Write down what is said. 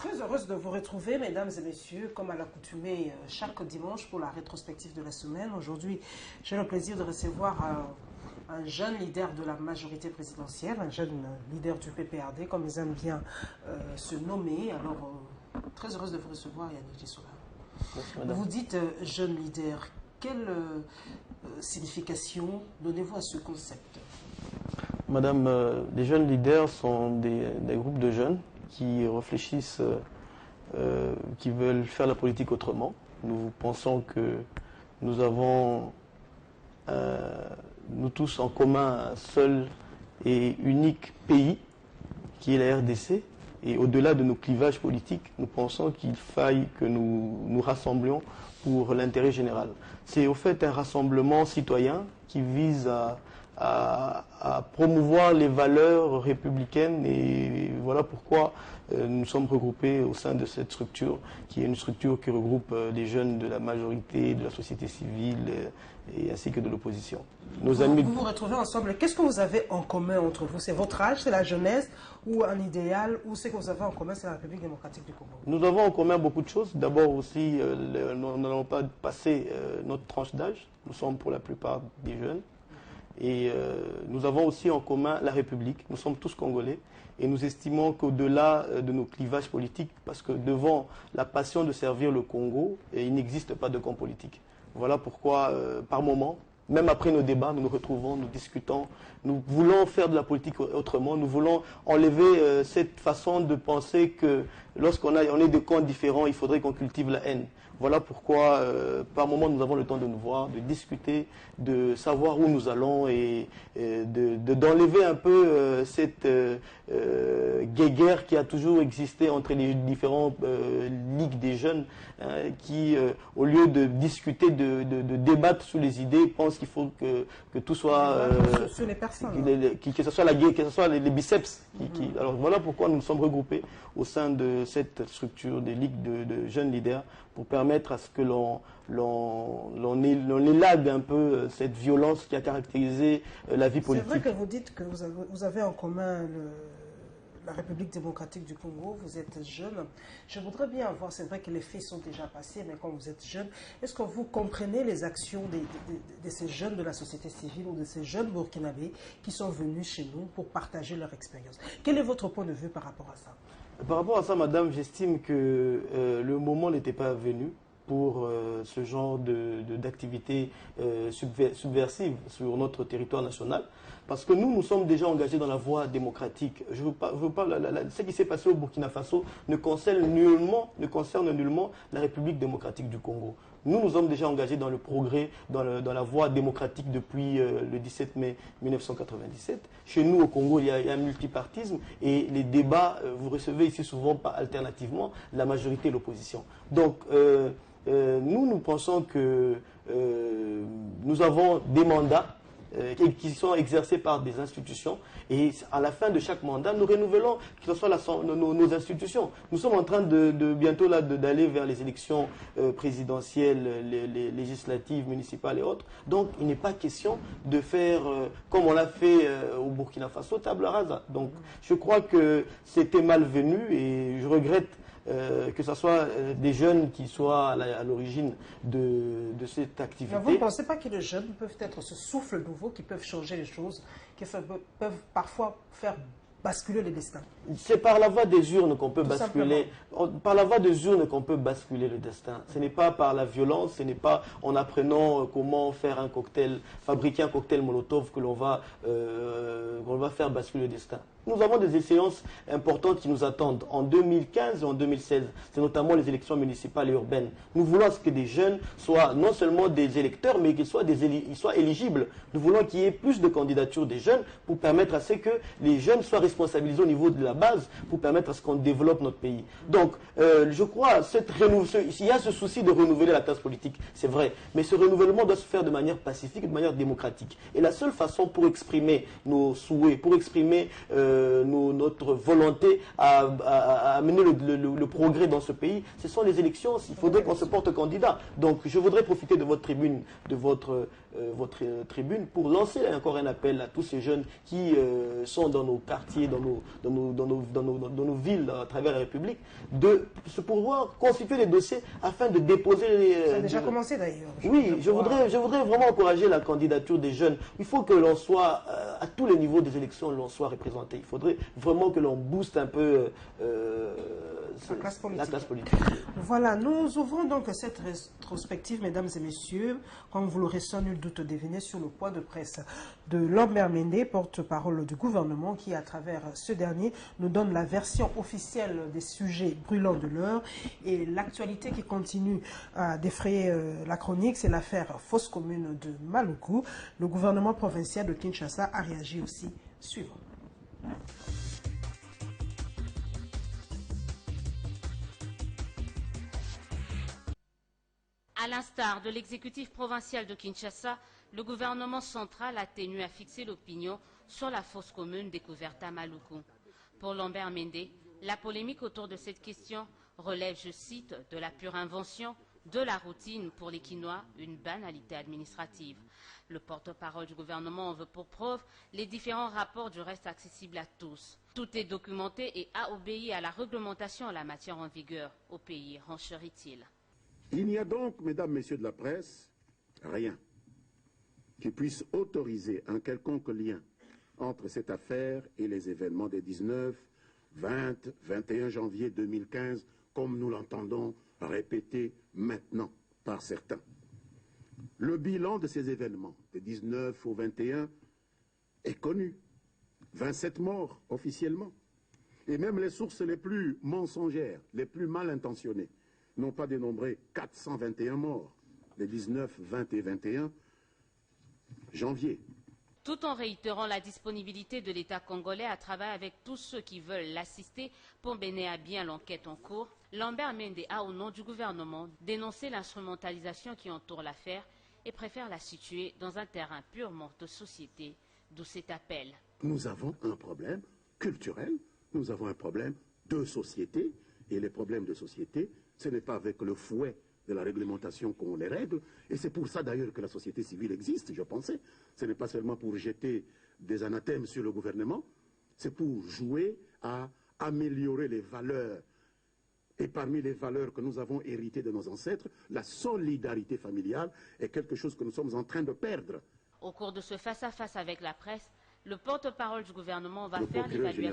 Très heureuse de vous retrouver, mesdames et messieurs, comme à l'accoutumée chaque dimanche pour la rétrospective de la semaine. Aujourd'hui, j'ai le plaisir de recevoir un jeune leader de la majorité présidentielle, un jeune leader du PPRD, comme ils aiment bien se nommer. Alors, très heureuse de vous recevoir, Yannick Gissoula. Vous dites jeune leader. Quelle signification donnez-vous à ce concept? Madame, les jeunes leaders sont des groupes de jeunes qui réfléchissent, qui veulent faire la politique autrement. Nous pensons que nous avons, nous tous en commun, un seul et unique pays, qui est la RDC. Et au-delà de nos clivages politiques, nous pensons qu'il faille que nous nous rassemblions pour l'intérêt général. C'est au fait un rassemblement citoyen qui vise à promouvoir les valeurs républicaines, et voilà pourquoi nous sommes regroupés au sein de cette structure, qui est une structure qui regroupe des jeunes de la majorité, de la société civile et ainsi que de l'opposition. Vous vous retrouvez ensemble. Qu'est-ce que vous avez en commun entre vous? C'est votre âge, c'est la jeunesse, ou un idéal, ou ce que vous avez en commun, c'est la République démocratique du Congo? Nous avons en commun beaucoup de choses. D'abord aussi, nous n'allons pas passer notre tranche d'âge. Nous sommes pour la plupart des jeunes. Et nous avons aussi en commun la République. Nous sommes tous Congolais et nous estimons qu'au-delà de nos clivages politiques, parce que devant la passion de servir le Congo, il n'existe pas de camp politique. Voilà pourquoi, par moment, même après nos débats, nous nous retrouvons, nous discutons, nous voulons faire de la politique autrement, nous voulons enlever cette façon de penser que lorsqu'on est de camps différents, il faudrait qu'on cultive la haine. Voilà pourquoi, par moment, nous avons le temps de nous voir, de discuter, de savoir où nous allons et d'enlever un peu cette guéguerre qui a toujours existé entre les différentes ligues des jeunes qui, au lieu de discuter, de débattre sur les idées, pensent qu'il faut que tout soit... sur les personnes. Que ce soit la guerre, que ce soit les biceps. Alors voilà pourquoi nous nous sommes regroupés au sein de cette structure des ligues de jeunes leaders pour permettre à ce que l'on élague un peu cette violence qui a caractérisé la vie politique. C'est vrai que vous dites que vous avez en commun la République démocratique du Congo, vous êtes jeune. Je voudrais bien voir, c'est vrai que les faits sont déjà passés, mais quand vous êtes jeune, est-ce que vous comprenez les actions de ces jeunes de la société civile ou de ces jeunes burkinabés qui sont venus chez nous pour partager leur expérience? Quel est votre point de vue par rapport à ça? Par rapport à ça, madame, j'estime que le moment n'était pas venu pour ce genre d'activité subversive sur notre territoire national. Parce que nous sommes déjà engagés dans la voie démocratique. Ce qui s'est passé au Burkina Faso ne concerne nullement la République démocratique du Congo. Nous sommes déjà engagés dans le progrès, dans la voie démocratique depuis le 17 mai 1997. Chez nous, au Congo, il y a un multipartisme et les débats, vous recevez ici souvent alternativement la majorité et l'opposition. Donc, nous pensons que nous avons des mandats qui sont exercés par des institutions et à la fin de chaque mandat, nous renouvelons que ce soit nos institutions. Nous sommes en train bientôt d'aller vers les élections présidentielles, les législatives, municipales et autres. Donc, il n'est pas question de faire comme on l'a fait au Burkina Faso, table rasa. Donc, je crois que c'était malvenu et je regrette que ce soit des jeunes qui soient à l'origine de cette activité. Mais vous ne pensez pas que les jeunes peuvent être ce souffle nouveau qui peuvent changer les choses, qui peuvent parfois faire basculer les destins? C'est par la voie des urnes qu'on peut basculer. Par la voie des urnes qu'on peut basculer le destin. Ce n'est pas par la violence, ce n'est pas en apprenant comment faire un cocktail, fabriquer un cocktail Molotov que l'on va faire basculer le destin. Nous avons des échéances importantes qui nous attendent en 2015 et en 2016. C'est notamment les élections municipales et urbaines. Nous voulons que des jeunes soient non seulement des électeurs, mais qu'ils soient éligibles. Nous voulons qu'il y ait plus de candidatures des jeunes pour permettre à ce que les jeunes soient responsabilisés au niveau de la base pour permettre à ce qu'on développe notre pays. Donc, je crois, il y a ce souci de renouveler la classe politique, c'est vrai. Mais ce renouvellement doit se faire de manière pacifique, de manière démocratique. Et la seule façon pour exprimer nos souhaits, pour exprimer notre volonté à amener le progrès dans ce pays, ce sont les élections. Il faudrait qu'on se porte candidat. Donc, je voudrais profiter de votre tribune, votre tribune, pour lancer encore un appel à tous ces jeunes qui sont dans nos quartiers est dans nos villes à travers la République, de se pouvoir constituer les dossiers afin de déposer... Ça a déjà commencé d'ailleurs. Oui, je voudrais vraiment encourager la candidature des jeunes. Il faut que l'on soit, à tous les niveaux des élections, l'on soit représenté. Il faudrait vraiment que l'on booste un peu la classe politique. politique. Voilà, nous ouvrons donc cette rétrospective, mesdames et messieurs, comme vous l'aurez sans nul doute deviné, sur le point de presse de Lambert Mende, porte-parole du gouvernement, qui, à travers ce dernier, nous donne la version officielle des sujets brûlants de l'heure. Et l'actualité qui continue à défrayer la chronique, c'est l'affaire Fosse commune de Maluku. Le gouvernement provincial de Kinshasa a réagi aussi. Suivant. À l'instar de l'exécutif provincial de Kinshasa, le gouvernement central a tenu à fixer l'opinion sur la fosse commune découverte à Maluku. Pour Lambert Mende, la polémique autour de cette question relève, je cite, de la pure invention, de la routine, pour les Kinois, une banalité administrative. Le porte-parole du gouvernement en veut pour preuve les différents rapports du reste accessibles à tous. Tout est documenté et a obéi à la réglementation en la matière en vigueur au pays, renchérit-il. Il n'y a donc, mesdames, messieurs de la presse, rien qui puisse autoriser un quelconque lien entre cette affaire et les événements des 19, 20, 21 janvier 2015, comme nous l'entendons répéter maintenant par certains. Le bilan de ces événements, des 19 au 21, est connu. 27 morts officiellement. Et même les sources les plus mensongères, les plus mal intentionnées, n'ont pas dénombré 421 morts, les 19, 20 et 21 janvier. Tout en réitérant la disponibilité de l'État congolais à travailler avec tous ceux qui veulent l'assister pour mener à bien l'enquête en cours, Lambert Mende a, au nom du gouvernement, dénoncé l'instrumentalisation qui entoure l'affaire et préfère la situer dans un terrain purement de société, d'où cet appel. Nous avons un problème culturel, nous avons un problème de société, et les problèmes de société, ce n'est pas avec le fouet de la réglementation qu'on les règle, et c'est pour ça d'ailleurs que la société civile existe, je pensais. Ce n'est pas seulement pour jeter des anathèmes sur le gouvernement, c'est pour jouer à améliorer les valeurs. Et parmi les valeurs que nous avons héritées de nos ancêtres, la solidarité familiale est quelque chose que nous sommes en train de perdre. Au cours de ce face-à-face avec la presse, le porte-parole du gouvernement va faire l'évaluation